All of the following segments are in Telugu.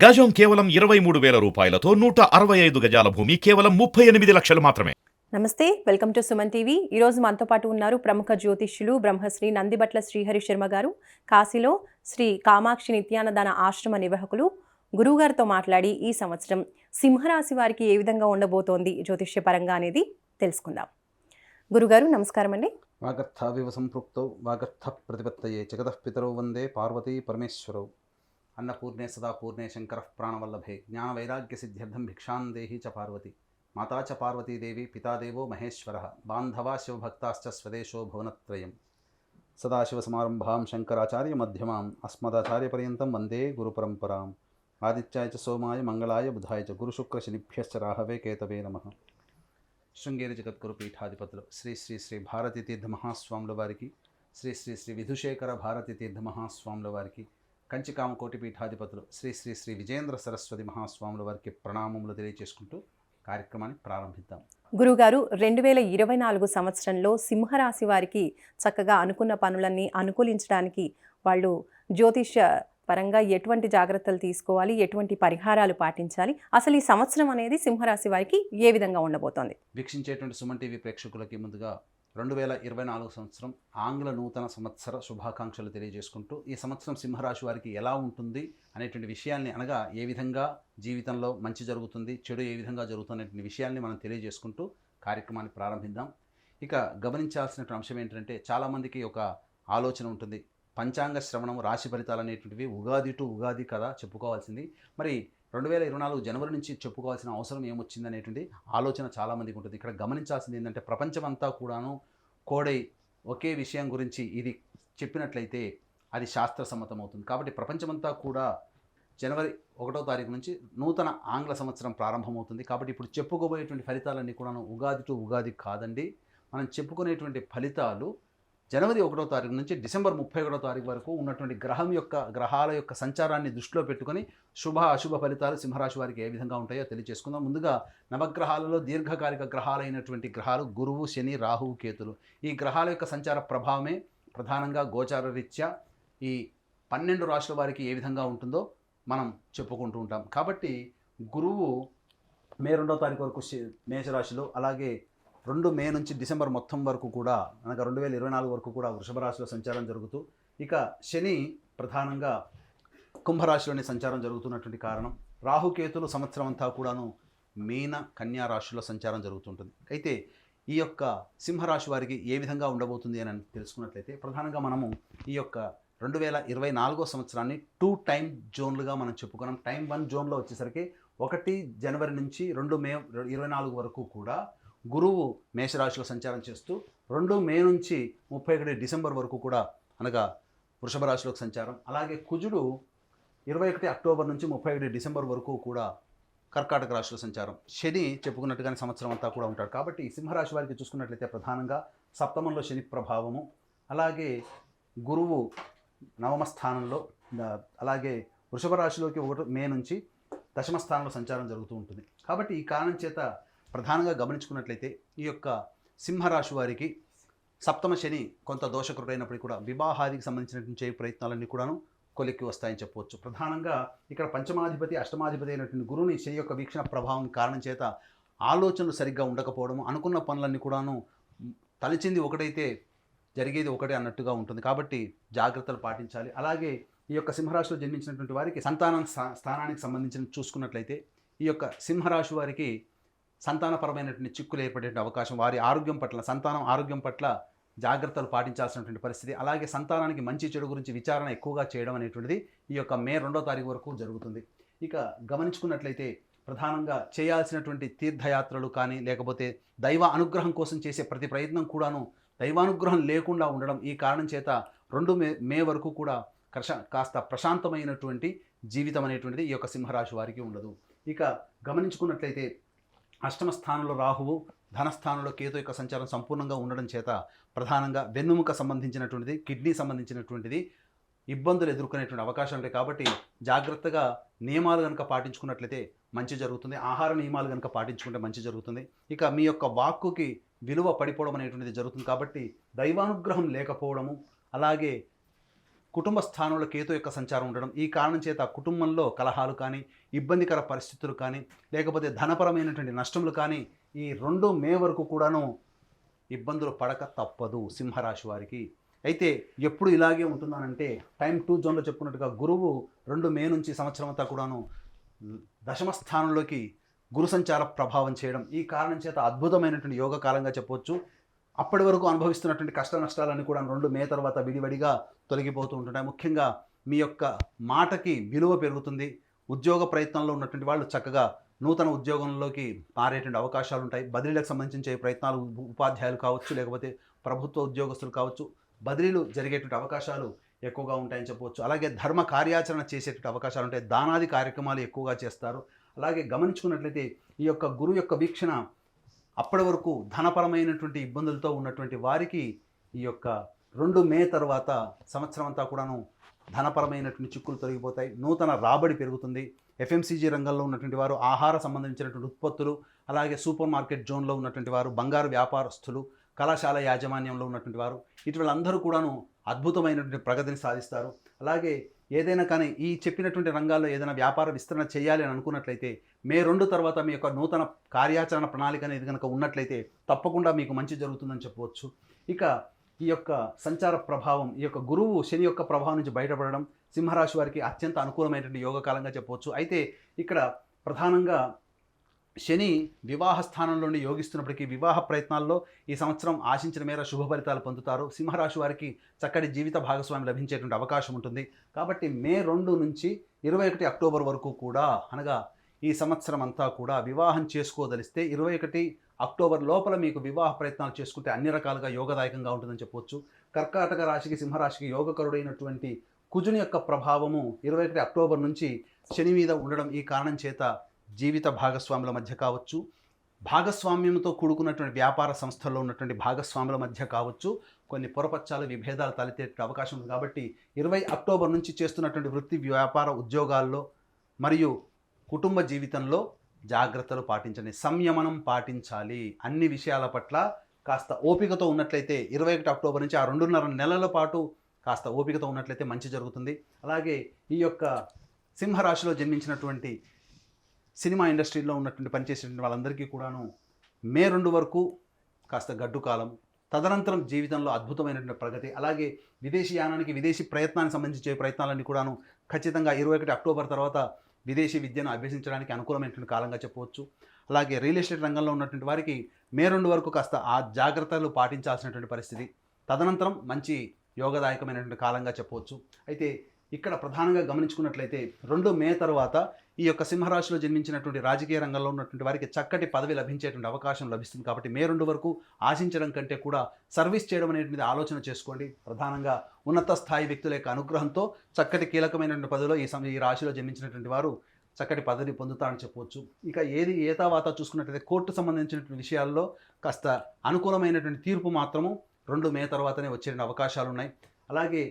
గజం కేవలం 23,000 రూపాయలతో 165 గజాల భూమి కేవలం 38 లక్షలు మాత్రమే. నమస్తే, వెల్కమ్ టు సుమన్ టీవీ. ఈరోజు మనతో పాటు ఉన్నారు ప్రముఖ జ్యోతిష్యులు బ్రహ్మశ్రీ నందిబట్ల శ్రీహరి శర్మ గారు. కాశీలో శ్రీ కామాక్షి నిత్యానదాన ఆశ్రమ నిర్వాహకులు. గురువుగారితో మాట్లాడి ఈ సంవత్సరం సింహరాశి వారికి ఏ విధంగా ఉండబోతోంది జ్యోతిష్యపరంగా అనేది తెలుసుకుందాం. గురుగారు నమస్కారం అండి. వాగర్థావివ సంపృక్తౌ వాగర్థ ప్రతిపత్తయే జగతః పితరౌ వందే పార్వతీ పరమేశ్వరౌ. అన్నపూర్ణే సదా పూర్ణే శంకరః ప్రాణవల్లభే జ్ఞానవైరాగ్య సిద్ధ్యర్థం భిక్షాం దేహి చ పార్వతి. మాతా చ పార్వతీదేవి పితాదేవో మహేశ్వరః బాంధవా శివభక్తాశ్చ స్వదేశో భువనత్రయం. సదాశివసమారంభాం శంకరాచార్య మధ్యమాం అస్మదాచార్యపర్యంతం వందే గురుపరంపరాం. ఆదిత్యాయ చ సోమాయ మంగళాయ బుధాయ చ గురుశుక్రశనిభ్యశ్చ రాహవే కేతవే నమః. శృంగేరి జగద్గురు పీఠాధిపతులు శ్రీ శ్రీ శ్రీ భారతీ తీర్థ మహాస్వాముల వారికి, శ్రీ శ్రీ శ్రీ విధుశేఖర భారతీ తీర్థ మహాస్వాముల వారికి, కంచికామకోటి పీఠాధిపతులు శ్రీ శ్రీ శ్రీ విజేంద్ర సరస్వతి మహాస్వాముల వారికి ప్రణామములు తెలియజేసుకుంటూ కార్యక్రమాన్ని ప్రారంభిద్దాం. గురుగారు, 2024 సంవత్సరంలో సింహరాశి వారికి చక్కగా అనుకున్న పనులన్నీ అనుకూలించడానికి వాళ్ళు జ్యోతిష్య పరంగా ఎటువంటి జాగ్రత్తలు తీసుకోవాలి, ఎటువంటి పరిహారాలు పాటించాలి, అసలు ఈ సంవత్సరం అనేది సింహరాశి వారికి ఏ విధంగా ఉండబోతోంది? వీక్షించేటువంటి సుమన్ టీవీ ప్రేక్షకులకి ముందుగా 2024 సంవత్సరం ఆంగ్ల నూతన సంవత్సర శుభాకాంక్షలు తెలియజేసుకుంటూ, ఈ సంవత్సరం సింహరాశి వారికి ఎలా ఉంటుంది అనేటువంటి విషయాల్ని, అనగా ఏ విధంగా జీవితంలో మంచి జరుగుతుంది, చెడు ఏ విధంగా జరుగుతుంది అనేటువంటి విషయాల్ని మనం తెలియజేసుకుంటూ కార్యక్రమాన్ని ప్రారంభిద్దాం. ఇక గమనించాల్సినటువంటి అంశం ఏంటంటే, చాలామందికి ఒక ఆలోచన ఉంటుంది, పంచాంగ శ్రవణం రాశి ఫలితాలు అనేటువంటివి ఉగాది టు ఉగాది కదా చెప్పుకోవాల్సింది, మరి 2024 జనవరి నుంచి చెప్పుకోవాల్సిన అవసరం ఏమొచ్చింది అనేటువంటి ఆలోచన చాలామందికి ఉంటుంది. ఇక్కడ గమనించాల్సింది ఏంటంటే, ప్రపంచమంతా కూడాను కోడై ఒకే విషయం గురించి ఇది చెప్పినట్లయితే అది శాస్త్రసమ్మతం అవుతుంది. కాబట్టి ప్రపంచమంతా కూడా జనవరి 1వ తారీఖు నుంచి నూతన ఆంగ్ల సంవత్సరం ప్రారంభమవుతుంది. కాబట్టి ఇప్పుడు చెప్పుకోబోయేటువంటి ఫలితాలన్నీ కూడాను ఉగాది టు ఉగాది కాదండి. మనం చెప్పుకునేటువంటి ఫలితాలు జనవరి 1వ తారీఖు నుంచి డిసెంబర్ 31వ తారీఖు వరకు ఉన్నటువంటి గ్రహాల యొక్క సంచారాన్ని దృష్టిలో పెట్టుకొని శుభ అశుభ ఫలితాలు సింహరాశి వారికి ఏ విధంగా ఉంటాయో తెలియజేసుకుందాం. ముందుగా నవగ్రహాలలో దీర్ఘకాలిక గ్రహాలైనటువంటి గ్రహాలు గురువు, శని, రాహువు, కేతులు. ఈ గ్రహాల యొక్క సంచార ప్రభావమే ప్రధానంగా గోచార రీత్యా ఈ 12 రాశుల వారికి ఏ విధంగా ఉంటుందో మనం చెప్పుకుంటూ ఉంటాం. కాబట్టి గురువు మే 2వ తారీఖు వరకు మేషరాశిలో, అలాగే 2 మే నుంచి డిసెంబర్ మొత్తం వరకు కూడా, అనగా 2024 వరకు కూడా వృషభ రాశిలో సంచారం జరుగుతూ, ఇక శని ప్రధానంగా కుంభరాశిలోనే సంచారం జరుగుతున్నటువంటి కారణం, రాహుకేతులు సంవత్సరం అంతా కూడాను మీన, కన్యా రాశిలో సంచారం జరుగుతుంటుంది. అయితే ఈ యొక్క సింహరాశి వారికి ఏ విధంగా ఉండబోతుంది అని తెలుసుకున్నట్లయితే, ప్రధానంగా మనము ఈ యొక్క 2024 సంవత్సరాన్ని 2 టైం జోన్లుగా మనం చెప్పుకున్నాం. టైం 1 జోన్లో వచ్చేసరికి 1 జనవరి నుంచి 2 మే 24 వరకు కూడా గురువు మేషరాశిలో సంచారం చేస్తూ, 2 మే నుంచి 31 డిసెంబర్ వరకు కూడా, అనగా వృషభ రాశిలోకి సంచారం. అలాగే కుజుడు 21 అక్టోబర్ నుంచి 31 డిసెంబర్ వరకు కూడా కర్కాటక రాశిలో సంచారం. శని చెప్పుకున్నట్టుగానే సంవత్సరం అంతా కూడా ఉంటాడు. కాబట్టి ఈ సింహరాశి వారికి చూసుకున్నట్లయితే ప్రధానంగా సప్తమంలో శని ప్రభావము, అలాగే గురువు 9వ స్థానంలో, అలాగే వృషభ రాశిలోకి 1 మే నుంచి 10వ స్థానంలో సంచారం జరుగుతూ ఉంటుంది. కాబట్టి ఈ కారణం చేత ప్రధానంగా గమనించుకున్నట్లయితే ఈ యొక్క సింహరాశి వారికి సప్తమ శని కొంత దోషకరుడైనప్పటికీ కూడా వివాహాదికి సంబంధించినటువంటి చేయ ప్రయత్నాలన్నీ కూడాను కొలిక్కి వస్తాయని చెప్పవచ్చు. ప్రధానంగా ఇక్కడ పంచమాధిపతి, అష్టమాధిపతి అయినటువంటి గురువుని శని యొక్క వీక్షణ ప్రభావం కారణం చేత ఆలోచనలు సరిగ్గా ఉండకపోవడము, అనుకున్న పనులన్నీ కూడాను తలచింది ఒకటైతే జరిగేది ఒకటే అన్నట్టుగా ఉంటుంది. కాబట్టి జాగ్రత్తలు పాటించాలి. అలాగే ఈ యొక్క సింహరాశిలో జన్మించినటువంటి వారికి సంతానం స్థానానికి సంబంధించిన చూసుకున్నట్లయితే, ఈ యొక్క సింహరాశి వారికి సంతానపరమైనటువంటి చిక్కులు ఏర్పడే అవకాశం, వారి ఆరోగ్యం పట్ల, సంతానం ఆరోగ్యం పట్ల జాగ్రత్తలు పాటించాల్సినటువంటి పరిస్థితి, అలాగే సంతానానికి మంచి చెడు గురించి విచారణ ఎక్కువగా చేయడం అనేటువంటిది ఈ యొక్క మే 2వ తారీఖు వరకు జరుగుతుంది. ఇక గమనించుకున్నట్లయితే ప్రధానంగా చేయాల్సినటువంటి తీర్థయాత్రలు కానీ, లేకపోతే దైవ అనుగ్రహం కోసం చేసే ప్రతి ప్రయత్నం కూడాను దైవానుగ్రహం లేకుండా ఉండడం, ఈ కారణం చేత 2 మే వరకు కూడా కాస్త ప్రశాంతమైనటువంటి జీవితం అనేటువంటిది ఈ యొక్క సింహరాశి వారికి ఉండదు. ఇక గమనించుకున్నట్లయితే అష్టమ స్థానంలో రాహువు, ధనస్థానంలో కేతు యొక్క సంచారం సంపూర్ణంగా ఉండడం చేత ప్రధానంగా వెన్నుముక సంబంధించినటువంటిది, కిడ్నీ సంబంధించినటువంటిది ఇబ్బందులు ఎదుర్కొనేటువంటి అవకాశాలు ఉంటాయి. కాబట్టి జాగ్రత్తగా నియమాలు కనుక పాటించుకున్నట్లయితే మంచి జరుగుతుంది. ఆహార నియమాలు కనుక పాటించుకుంటే మంచి జరుగుతుంది. ఇక మీ యొక్క వాక్కుకి విలువ పడిపోవడం అనేటువంటిది జరుగుతుంది. కాబట్టి దైవానుగ్రహం లేకపోవడము, అలాగే కుటుంబ స్థానంలో కేతు యొక్క సంచారం ఉండడం, ఈ కారణం చేత కుటుంబంలో కలహాలు కానీ, ఇబ్బందికర పరిస్థితులు కానీ, లేకపోతే ధనపరమైనటువంటి నష్టములు కానీ ఈ 2 మే వరకు కూడాను ఇబ్బందులు పడక తప్పదు సింహరాశి వారికి. అయితే ఎప్పుడు ఇలాగే ఉంటుందనంటే టైం 2 జోన్లో చెప్పుకున్నట్టుగా గురువు 2 మే నుంచి సంవత్సరం అంతా కూడాను దశమ స్థానంలోకి గురు సంచార ప్రభావం చేయడం, ఈ కారణం చేత అద్భుతమైనటువంటి యోగ కాలంగా చెప్పవచ్చు. అప్పటి వరకు అనుభవిస్తున్నటువంటి కష్ట నష్టాలన్నీ కూడా 2 మే తర్వాత విడివడిగా తొలగిపోతూ ఉంటుంటాయి. ముఖ్యంగా మీ యొక్క మాటకి విలువ పెరుగుతుంది. ఉద్యోగ ప్రయత్నంలో ఉన్నటువంటి వాళ్ళు చక్కగా నూతన ఉద్యోగంలోకి మారేటువంటి అవకాశాలు ఉంటాయి. బదిలీలకు సంబంధించే ప్రయత్నాలు ఉపాధ్యాయులు కావచ్చు, లేకపోతే ప్రభుత్వ ఉద్యోగస్తులు కావచ్చు, బదిలీలు జరిగేటువంటి అవకాశాలు ఎక్కువగా ఉంటాయని చెప్పవచ్చు. అలాగే ధర్మ కార్యాచరణ చేసేటువంటి అవకాశాలు ఉంటాయి. దానాది కార్యక్రమాలు ఎక్కువగా చేస్తారు. అలాగే గమనించుకున్నట్లయితే ఈ యొక్క గురువు యొక్క వీక్షణ అప్పటి వరకు ధనపరమైనటువంటి ఇబ్బందులతో ఉన్నటువంటి వారికి ఈ యొక్క 2 మే తర్వాత సంవత్సరం అంతా కూడాను ధనపరమైనటువంటి చిక్కులు తొలగిపోతాయి. నూతన రాబడి పెరుగుతుంది. ఎఫ్ఎంసీజీ రంగంలో ఉన్నటువంటి వారు, ఆహార సంబంధించినటువంటి ఉత్పత్తులు, అలాగే సూపర్ మార్కెట్ జోన్లో ఉన్నటువంటి వారు, బంగారు వ్యాపారస్తులు, కళాశాల యాజమాన్యంలో ఉన్నటువంటి వారు, ఇటువంటి అందరూ కూడాను అద్భుతమైనటువంటి ప్రగతిని సాధిస్తారు. అలాగే ఏదైనా కానీ ఈ చెప్పినటువంటి రంగాల్లో ఏదైనా వ్యాపార విస్తరణ చేయాలి అని అనుకున్నట్లయితే మే 2 తర్వాత మీ యొక్క నూతన కార్యాచరణ ప్రణాళిక అనేది కనుక ఉన్నట్లయితే తప్పకుండా మీకు మంచి జరుగుతుందని చెప్పవచ్చు. ఇక ఈ యొక్క సంచార ప్రభావం, ఈ యొక్క గురువు శని యొక్క ప్రభావం నుంచి బయటపడడం సింహరాశి వారికి అత్యంత అనుకూలమైనటువంటి యోగకాలంగా చెప్పవచ్చు. అయితే ఇక్కడ ప్రధానంగా శని వివాహ స్థానంలో నుండి యోగిస్తున్నప్పటికీ వివాహ ప్రయత్నాల్లో ఈ సంవత్సరం ఆశించిన మేర శుభ ఫలితాలు పొందుతారు. సింహరాశి వారికి చక్కటి జీవిత భాగస్వామి లభించేటువంటి అవకాశం ఉంటుంది. కాబట్టి మే 2 నుంచి 21 అక్టోబర్ వరకు కూడా, అనగా ఈ సంవత్సరం అంతా కూడా వివాహం చేసుకోదలిస్తే 21 అక్టోబర్ లోపల మీకు వివాహ ప్రయత్నాలు చేసుకుంటే అన్ని రకాలుగా యోగదాయకంగా ఉంటుందని చెప్పవచ్చు. కర్కాటక రాశికి, సింహరాశికి యోగకరుడైనటువంటి కుజుని యొక్క ప్రభావము 21 అక్టోబర్ నుంచి శని మీద ఉండడం, ఈ కారణం చేత జీవిత భాగస్వాముల మధ్య కావచ్చు, భాగస్వామ్యంతో కూడుకున్నటువంటి వ్యాపార సంస్థల్లో ఉన్నటువంటి భాగస్వాముల మధ్య కావచ్చు, కొన్ని పొరపచ్చాలు, విభేదాలు తలెత్తే అవకాశం ఉంది. కాబట్టి 20 అక్టోబర్ నుంచి చేస్తున్నటువంటి వృత్తి, వ్యాపార, ఉద్యోగాల్లో మరియు కుటుంబ జీవితంలో జాగ్రత్తలు పాటించండి, సంయమనం పాటించాలి. అన్ని విషయాల పట్ల కాస్త ఓపికతో ఉన్నట్లయితే 21 అక్టోబర్ నుంచి ఆ 2.5 నెలల పాటు కాస్త ఓపికతో ఉన్నట్లయితే మంచి జరుగుతుంది. అలాగే ఈ యొక్క సింహరాశిలో జన్మించినటువంటి సినిమా ఇండస్ట్రీలో ఉన్నటువంటి పనిచేసేటువంటి వాళ్ళందరికీ కూడాను మే 2 వరకు కాస్త గడ్డు కాలం, తదనంతరం జీవితంలో అద్భుతమైనటువంటి ప్రగతి. అలాగే విదేశీ యానానికి, విదేశీ ప్రయత్నానికి సంబంధించే ప్రయత్నాలన్నీ కూడాను ఖచ్చితంగా 21 అక్టోబర్ తర్వాత విదేశీ విద్యను అభ్యసించడానికి అనుకూలమైనటువంటి కాలంగా చెప్పవచ్చు. అలాగే రియల్ ఎస్టేట్ రంగంలో ఉన్నటువంటి వారికి మే 2 వరకు కాస్త ఆ జాగ్రత్తలు పాటించాల్సినటువంటి పరిస్థితి. తదనంతరం మంచి యోగదాయకమైనటువంటి కాలంగా చెప్పవచ్చు. అయితే ఇక్కడ ప్రధానంగా గమనించుకున్నట్లయితే 2 మే తర్వాత ఈ యొక్క సింహరాశిలో జన్మించినటువంటి రాజకీయ రంగంలో ఉన్నటువంటి వారికి చక్కటి పదవి లభించేటువంటి అవకాశం లభిస్తుంది. కాబట్టి మే 2 వరకు ఆశించడం కంటే కూడా సర్వీస్ చేయడం అనేది ఆలోచన చేసుకోండి. ప్రధానంగా ఉన్నత స్థాయి వ్యక్తుల యొక్క అనుగ్రహంతో చక్కటి కీలకమైనటువంటి పదవిలో ఈ రాశిలో జన్మించినటువంటి వారు చక్కటి పదవిని పొందుతారని చెప్పవచ్చు. ఇక ఏ తర్వాత చూసుకున్నట్లయితే కోర్టు సంబంధించినటువంటి విషయాల్లో కాస్త అనుకూలమైనటువంటి తీర్పు మాత్రము 2 మే తర్వాతనే వచ్చే అవకాశాలు ఉన్నాయి. అలాగే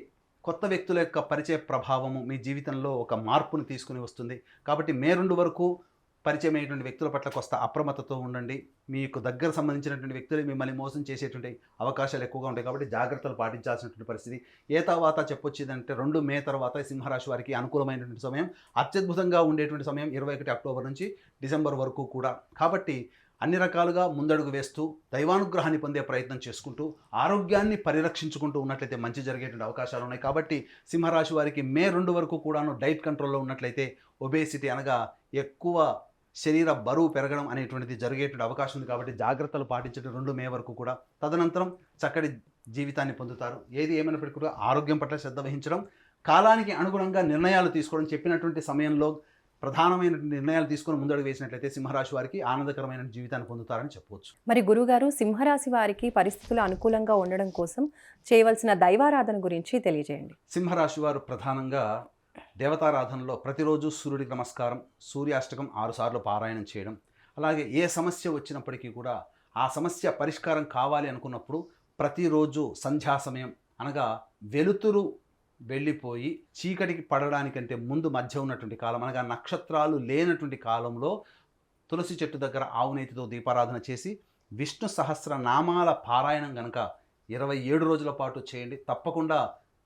కొత్త వ్యక్తుల యొక్క పరిచయ ప్రభావము మీ జీవితంలో ఒక మార్పును తీసుకుని వస్తుంది. కాబట్టి మే 2 వరకు పరిచయం అయ్యేటువంటి వ్యక్తుల పట్ల కొంత అప్రమత్తతో ఉండండి. మీకు దగ్గర సంబంధించినటువంటి వ్యక్తులు మిమ్మల్ని మోసం చేసేటువంటి అవకాశాలు ఎక్కువగా ఉంటాయి. కాబట్టి జాగ్రత్తలు పాటించాల్సినటువంటి పరిస్థితి. తర్వాత చెప్పొచ్చేదంటే 2 మే తర్వాత సింహరాశి వారికి అనుకూలమైనటువంటి సమయం, అత్యద్భుతంగా ఉండేటువంటి సమయం 21 అక్టోబర్ నుంచి డిసెంబర్ వరకు కూడా. కాబట్టి అన్ని రకాలుగా ముందడుగు వేస్తూ దైవానుగ్రహాన్ని పొందే ప్రయత్నం చేసుకుంటూ ఆరోగ్యాన్ని పరిరక్షించుకుంటూ ఉన్నట్లయితే మంచి జరిగేటువంటి అవకాశాలు ఉన్నాయి. కాబట్టి సింహరాశి వారికి మే 2 వరకు కూడాను డైట్ కంట్రోల్లో ఉన్నట్లయితే ఒబేసిటీ, అనగా ఎక్కువ శరీర బరువు పెరగడం అనేటువంటిది జరిగేటువంటి అవకాశం ఉంది. కాబట్టి జాగ్రత్తలు పాటించడం 2 మే వరకు కూడా. తదనంతరం చక్కటి జీవితాన్ని పొందుతారు. ఏది ఏమైనప్పటికీ కూడా ఆరోగ్యం పట్ల శ్రద్ధ వహించడం, కాలానికి అనుగుణంగా నిర్ణయాలు తీసుకోవడం, చెప్పినటువంటి సమయంలో ప్రధానమైన నిర్ణయాలు తీసుకొని ముందడుగు వేసినట్లయితే సింహరాశి వారికి ఆనందకరమైన జీవితాన్ని పొందుతారని చెప్పవచ్చు. మరి గురుగారు, సింహరాశి వారికి పరిస్థితులు అనుకూలంగా ఉండడం కోసం చేయవలసిన దైవారాధన గురించి తెలియజేయండి. సింహరాశి వారు ప్రధానంగా దేవతారాధనలో ప్రతిరోజు సూర్యుడికి నమస్కారం, సూర్యాష్టకం 6 సార్లు పారాయణం చేయడం, అలాగే ఏ సమస్య వచ్చినప్పటికీ కూడా ఆ సమస్య పరిష్కారం కావాలి అనుకున్నప్పుడు ప్రతిరోజు సంధ్యా సమయం, అనగా వెలుతురు వెళ్ళిపోయి చీకటికి పడడానికంటే ముందు మధ్య ఉన్నటువంటి కాలం, అనగా నక్షత్రాలు లేనటువంటి కాలంలో తులసి చెట్టు దగ్గర ఆవునేతితో దీపారాధన చేసి విష్ణు సహస్రనామాల పారాయణం కనుక 27 రోజుల పాటు చేయండి. తప్పకుండా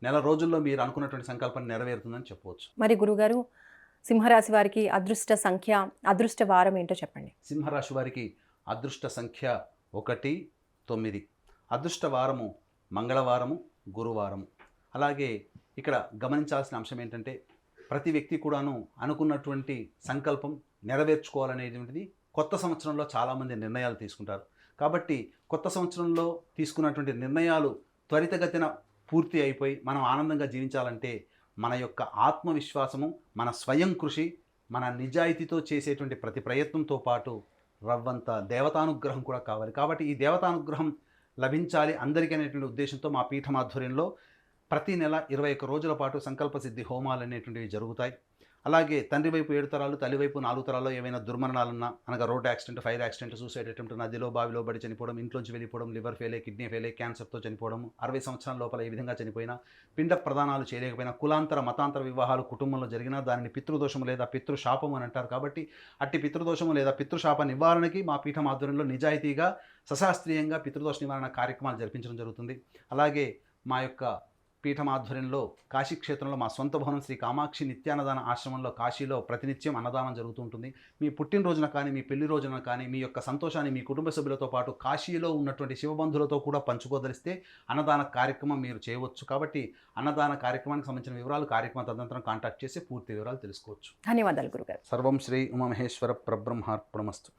నెల రోజుల్లో మీరు అనుకున్నటువంటి సంకల్పం నెరవేరుతుందని చెప్పవచ్చు. మరి గురుగారు సింహరాశి వారికి అదృష్ట సంఖ్య, అదృష్ట వారం ఏంటో చెప్పండి. సింహరాశి వారికి అదృష్ట సంఖ్య 1, 9. అదృష్ట వారము మంగళవారము, గురువారము. అలాగే ఇక్కడ గమనించాల్సిన అంశం ఏంటంటే ప్రతి వ్యక్తి కూడాను అనుకున్నటువంటి సంకల్పం నెరవేర్చుకోవాలనేటువంటిది కొత్త సంవత్సరంలో చాలామంది నిర్ణయాలు తీసుకుంటారు. కాబట్టి కొత్త సంవత్సరంలో తీసుకున్నటువంటి నిర్ణయాలు త్వరితగతిన పూర్తి అయిపోయి మనం ఆనందంగా జీవించాలంటే మన యొక్క ఆత్మవిశ్వాసము, మన స్వయం కృషి, మన నిజాయితీతో చేసేటువంటి ప్రతి ప్రయత్నంతో పాటు రవ్వంత దేవతానుగ్రహం కూడా కావాలి. కాబట్టి ఈ దేవతానుగ్రహం లభించాలి అందరికీ అనేటువంటి ఉద్దేశంతో మా పీఠం ఆధ్వర్యంలో ప్రతి నెల 21 రోజుల పాటు సంకల్ప సిద్ధి హోమాలు అనేటువంటివి జరుగుతాయి. అలాగే తండ్రి వైపు 7 తరాలు, తల్లి వైపు 4 తరాల్లో ఏవైనా దుర్మరణాలున్నా, అనగా road accident, fire accident, suicide attempt, నదిలో బావిలో పడి చనిపోవడం, ఇంట్లోంచి వెళ్ళిపోవడం, లివర్ ఫెయిల్, కిడ్నీ ఫెయిల్, క్యాన్సర్తో చనిపోవడం, 60 సంవత్సరాల లోపల ఏ విధంగా చనిపోయినా, పిండ ప్రదానాలు చేయలేకపోయినా, కులాంతర మతాంతర వివాహాలు కుటుంబంలో జరిగినా దానిని పితృదోషము లేదా పితృశాపము అని అంటారు. కాబట్టి అట్టి పితృదోషము లేదా పితృశాప నివారణకి మా పీఠం ఆధ్వర్యంలో నిజాయితీగా సశాస్త్రీయంగా పితృదోష నివారణ కార్యక్రమాలు జరిపించడం జరుగుతుంది. అలాగే మా యొక్క పీఠం ఆధ్వర్యంలో కాశీ క్షేత్రంలో మా సొంత భవనం శ్రీ కామాక్షి నిత్యాన్నదాన ఆశ్రమంలో కాశీలో ప్రతినిత్యం అన్నదానం జరుగుతూ ఉంటుంది. మీ పుట్టినరోజున కానీ, మీ పెళ్లి రోజున కానీ మీ యొక్క సంతోషాన్ని మీ కుటుంబ సభ్యులతో పాటు కాశీలో ఉన్నటువంటి శివబంధులతో కూడా పంచుకోదలిస్తే అన్నదాన కార్యక్రమం మీరు చేయవచ్చు. కాబట్టి అన్నదాన కార్యక్రమానికి సంబంధించిన వివరాలు కార్యక్రమం తదనంతరం కాంటాక్ట్ చేసి పూర్తి వివరాలు తెలుసుకోవచ్చు. ధన్యవాదాలు గురుగారు. సర్వం శ్రీ ఉమామహేశ్వర పరబ్రహ్మార్పణమస్తు.